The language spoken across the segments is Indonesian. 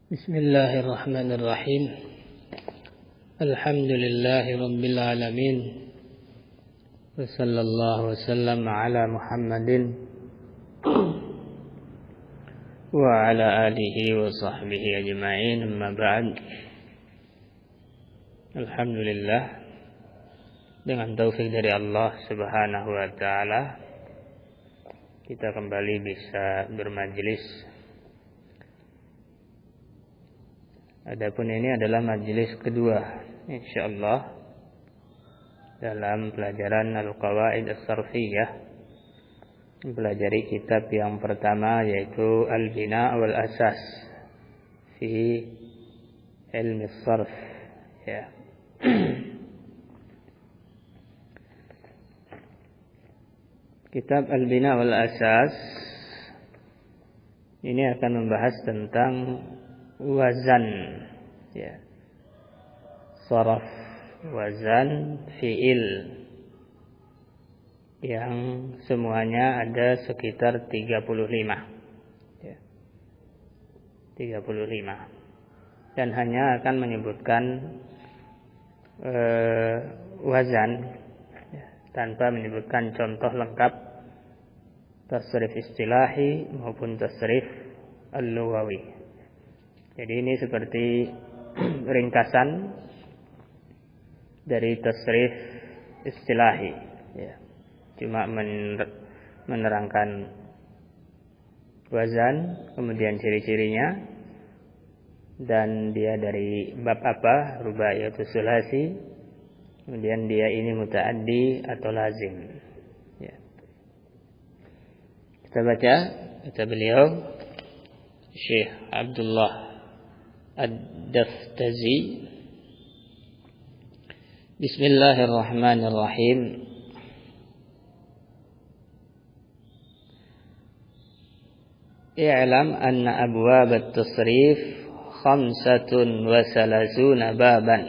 Bismillahirrahmanirrahim. Alhamdulillahi rabbil alamin. Wa sallallahu wasallam ala Muhammadin wa ala alihi wa sahbihi ajma'in. Amma ba'd. Alhamdulillah, dengan taufik dari Allah Subhanahu wa taala kita kembali bisa bermajlis. Adapun ini adalah majelis kedua insyaallah dalam pelajaran Al-Qawaid As-Sarfiyah, mempelajari kitab yang pertama yaitu Al-Bina' wal Asas fi Ilmi As-Sarf ya. Kitab Al-Bina' wal Asas ini akan membahas tentang wazan ya, saraf, wazan, fiil yang semuanya ada sekitar 35 ya, 35, dan hanya akan menyebutkan wazan ya, tanpa menyebutkan contoh lengkap tasrif istilahi maupun tasrif al-lughawi. Jadi ini seperti ringkasan dari tasrif istilahi ya. Cuma menerangkan wazan, kemudian ciri-cirinya, dan dia dari bab apa, ruba'iyatus sulasi, kemudian dia ini muta'addi atau lazim ya. Kita baca kata beliau Syekh Abdullah Ad-Daftazi. Bismillahirrahmanirrahim. I'lam anna abwab at-tasrif 35 baban.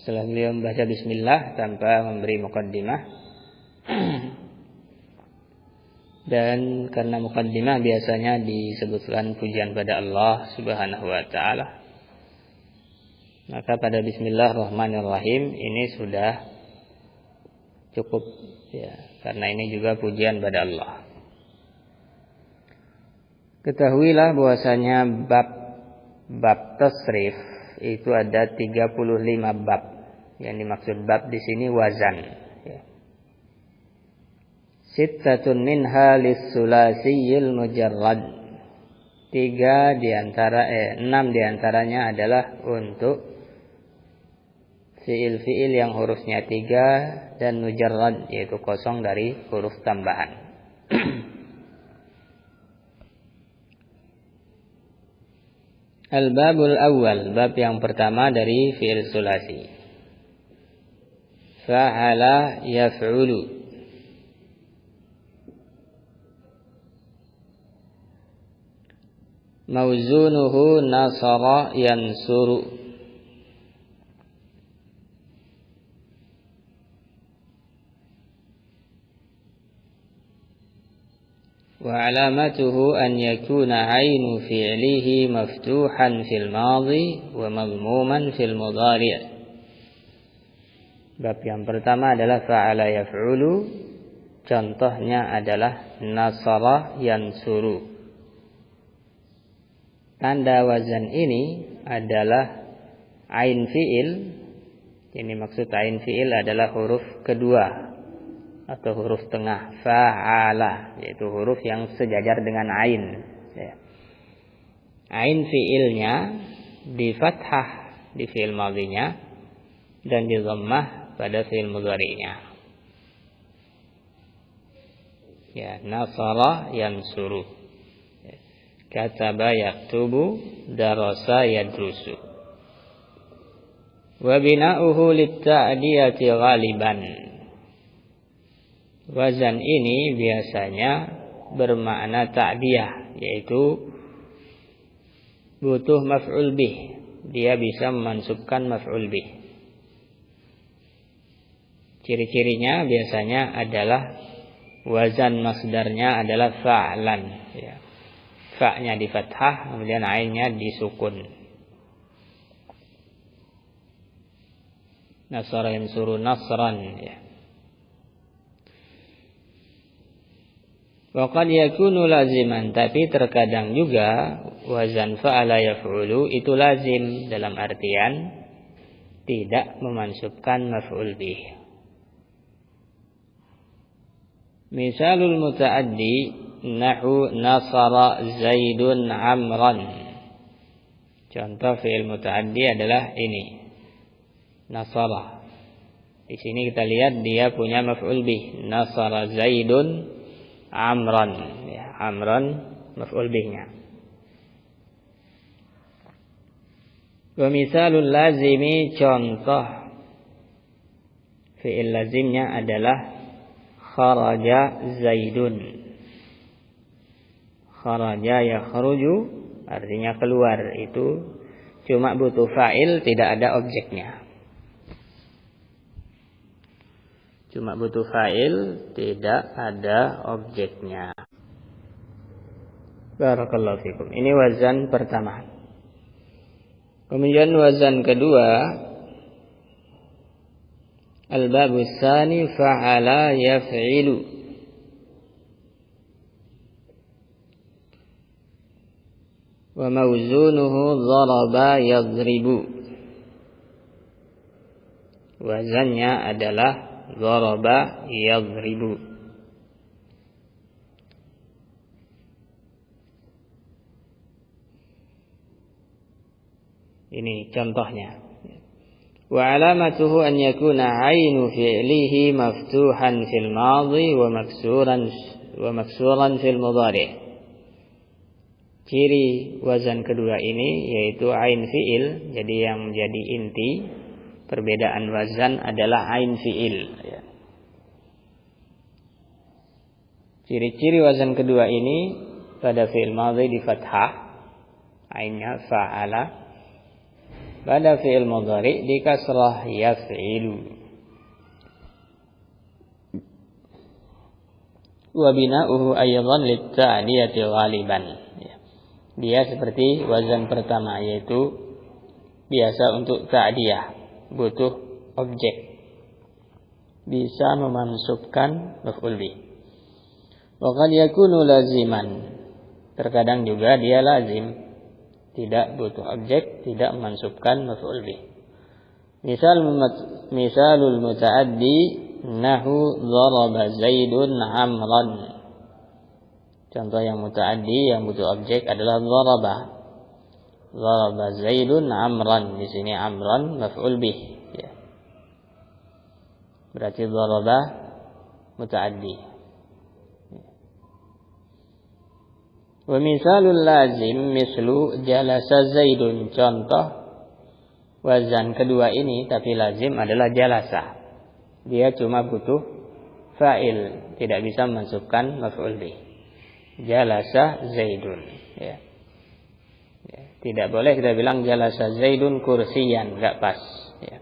Setelah beliau membaca bismillah tanpa memberi muqaddimah, dan karena muqaddimah biasanya disebutkan pujian pada Allah Subhanahu wa taala, maka pada bismillahirrahmanirrahim ini sudah cukup ya, karena ini juga pujian pada Allah. Ketahuilah bahwasanya bab tasrif itu ada 35 bab. Yang dimaksud bab di sini wazan. Sittatun minha lis-sulasiyil mujarrad. 6 diantaranya adalah untuk fiil-fiil yang hurufnya 3 dan mujarrad, yaitu kosong dari huruf tambahan. Al-babul awal, bab yang pertama dari fiil sulasi. Fa'ala yaf'ulu. Mauzunuhu nasara yansuru. Wa alamatuhu an yakuna ainu fi'lihi maftuhan fil madhi wa madmuman fil mudhari'. Bab yang pertama adalah fa'ala yaf'ulu. Contohnya adalah nasara yansuru. Tanda wazan ini adalah ain fi'il. Ini maksud ain fi'il adalah huruf kedua atau huruf tengah, fa'ala, yaitu huruf yang sejajar dengan ain ya. Ain fi'ilnya di fathah di fi'il madhinya dan di dhammah pada fi'il mudhari'nya ya. Nasara yansuru, kataba yaktubu, darasa yadrusu. Wa bina'uhu lit-ta'diyati ghaliban. Wazan ini biasanya bermakna ta'diyah, yaitu butuh maf'ul bih. Dia bisa memansubkan maf'ul bih. Ciri-cirinya biasanya adalah wazan masdarnya adalah fa'lan, ya. Fa-nya di fathah, kemudian ainnya disukun. Nasara yansuru nasran, ya. Wa qad yakunu laziman, tapi terkadang juga wazan fa'ala yaf'ulu itu lazim dalam artian tidak memansubkan maf'ul bih. Misalul muta'addi nahu nasara Zaidun Amran. Contoh fi'il muta'addi adalah ini, nasara. Di sini kita lihat dia punya maf'ul bih, nasara Zaidun Amran, ya, Amran maf'ul bihnya. Wa misalul lazimi, contoh fi'il lazimnya adalah kharaja Zaidun. Kharaja yakhruju artinya keluar, itu cuma butuh fa'il, tidak ada objeknya. Cuma butuh fa'il, tidak ada objeknya. Barakallahu fikum. Ini wazan pertama. Kemudian wazan kedua, al-babu tsani fa'ala yaf'ilu. Wa mawzunuhu dharaba yadribu. Wazannya adalah dharaba yadribu. Ini contohnya. Wa alamatuhu an yakuna 'ainu fi'lihi maftuhan fil madhi wa maksuran fil mudhari'. Ciri wazan kedua ini yaitu ain fi'il. Jadi yang menjadi inti perbedaan wazan adalah ain fi'il, ya. Ciri-ciri wazan kedua ini pada fi'il madhi di fathah, ainnya fa'ala. Pada fi'il mudhari di kasrah yaf'ilu. Wa bina'uhu aydan lit-ta'diyati ghaliban. Dia seperti wazan pertama, yaitu biasa untuk ta'diyah, butuh objek. Bisa memansubkan maf'ul bih. Wa qad yakunu laziman. Terkadang juga dia lazim, tidak butuh objek, tidak memansubkan maf'ul bih. Misalul muta'addi nahu dharaba Zaidun Amran. Contoh yang muta'addi yang butuh objek adalah dharaba. Dharaba Zaidun Amran. Di sini Amran maf'ul bih, ya. Berarti dharaba muta'addi. Wa misalul lazim mislu jalasa Zaidun. Contoh wazan kedua ini tapi lazim adalah jalasa. Dia cuma butuh fa'il, tidak bisa memansubkan maf'ul bih. Jalasa Zaidun, ya. Tidak boleh kita bilang jalasa Zaidun kursiyan, enggak pas, ya.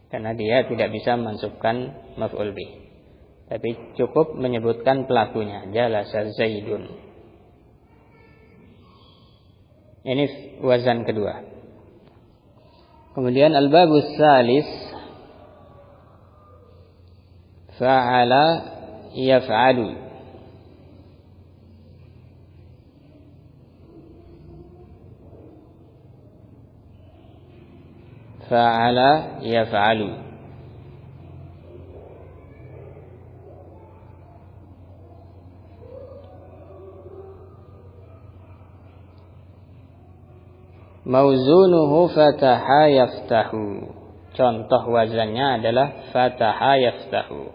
Karena dia tidak bisa memansubkan maf'ul bih. Tapi cukup menyebutkan pelakunya, jalasa Zaidun. Ini wazan kedua. Kemudian al-babus salis fa'ala yaf'alu. Fa'ala yaf'alu. Mauzunuhu fataha yaftahu. Contoh wazannya adalah fataha yaftahu.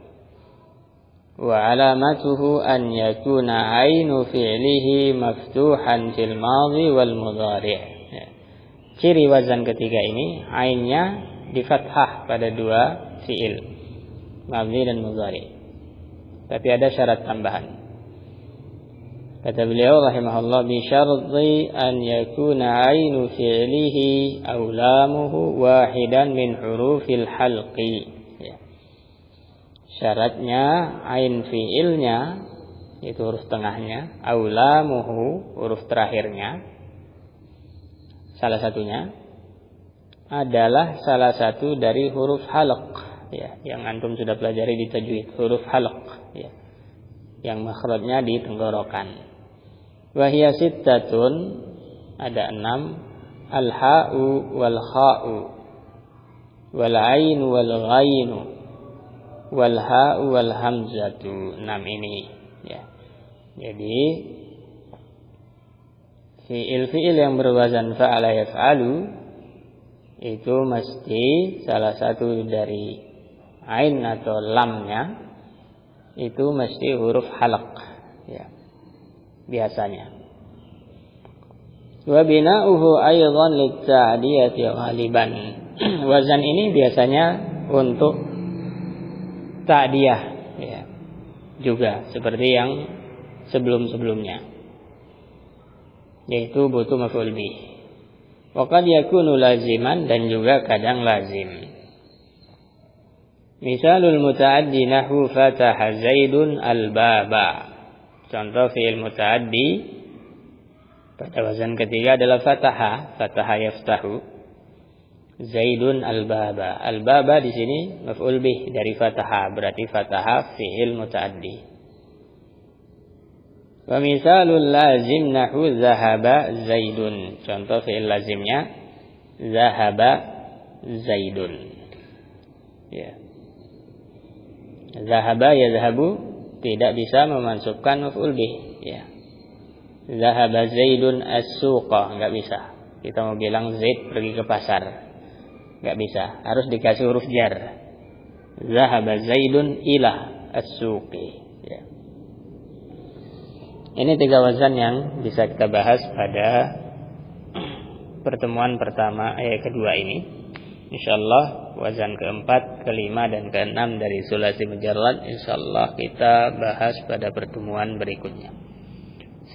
Wa alamatuhu an yakuna ainu fi'lihi maftuhan fil madhi wal mudhari'. Ciri wazan ketiga ini ainnya di fathah pada dua fi'il, madhi dan mudhari'. Tapi ada syarat tambahan. Kata beliau rahimahullah, bi syarti an yakuna ainu fi'lihi aw lamuhu wahidan min hurufil halqi. Ya. Syaratnya ain fi'ilnya, itu huruf tengahnya, aulamuhu, huruf terakhirnya, salah satunya adalah salah satu dari huruf halq, ya, yang antum sudah pelajari di tajwid, huruf halq, ya, yang makhrajnya di tenggorokan. Wahia sittatun, ada 6, al-ha'u wal kha'u wal ainu wal ghainu wal ha'u wal hamzatu. 6 ini, ya. Jadi fi'il yang berwazan fa'ala yaf'alu itu mesti salah satu dari ain atau lamnya itu mesti huruf halq, ya, biasanya. Wa bina'uhu aidan lit-ta'diyati ghaliban. Wazan ini biasanya untuk ta'diyah, ya, juga seperti yang sebelum-sebelumnya, yaitu butuh maf'ul bih. Wa qad yakunu laziman, dan juga kadang lazim. Misalul muta'addi nahwu fataha Zaidun al-baba. Contoh fi'il muta'addi pada wazan ketiga adalah fataha, fataha yaftahu. Zaidun al-baba. Al-baba di sini maf'ul bih dari fataha, berarti fataha fi'il muta'addi. Wa misalul lazim nahwu zahaba Zaidun. Contoh fi'il lazimnya zahaba Zaidun. Ya. Zahaba yazhabu tidak bisa memansubkan maf'ul bih, ya. Zahaba Zaidun as-suqa, enggak bisa. Kita mau bilang Zaid pergi ke pasar, enggak bisa, harus dikasih huruf jar. Zahaba Zaidun ila as-suqi, ya. Ini 3 wazan yang bisa kita bahas pada pertemuan pertama kedua ini. Insyaallah wazan keempat, kelima, dan keenam dari sulasi mujarrad insyaallah kita bahas pada pertemuan berikutnya.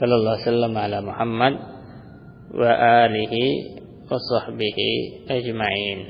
Sallallahu alaihi wasallam ala Muhammad wa alihi wa sahbihi ajma'in.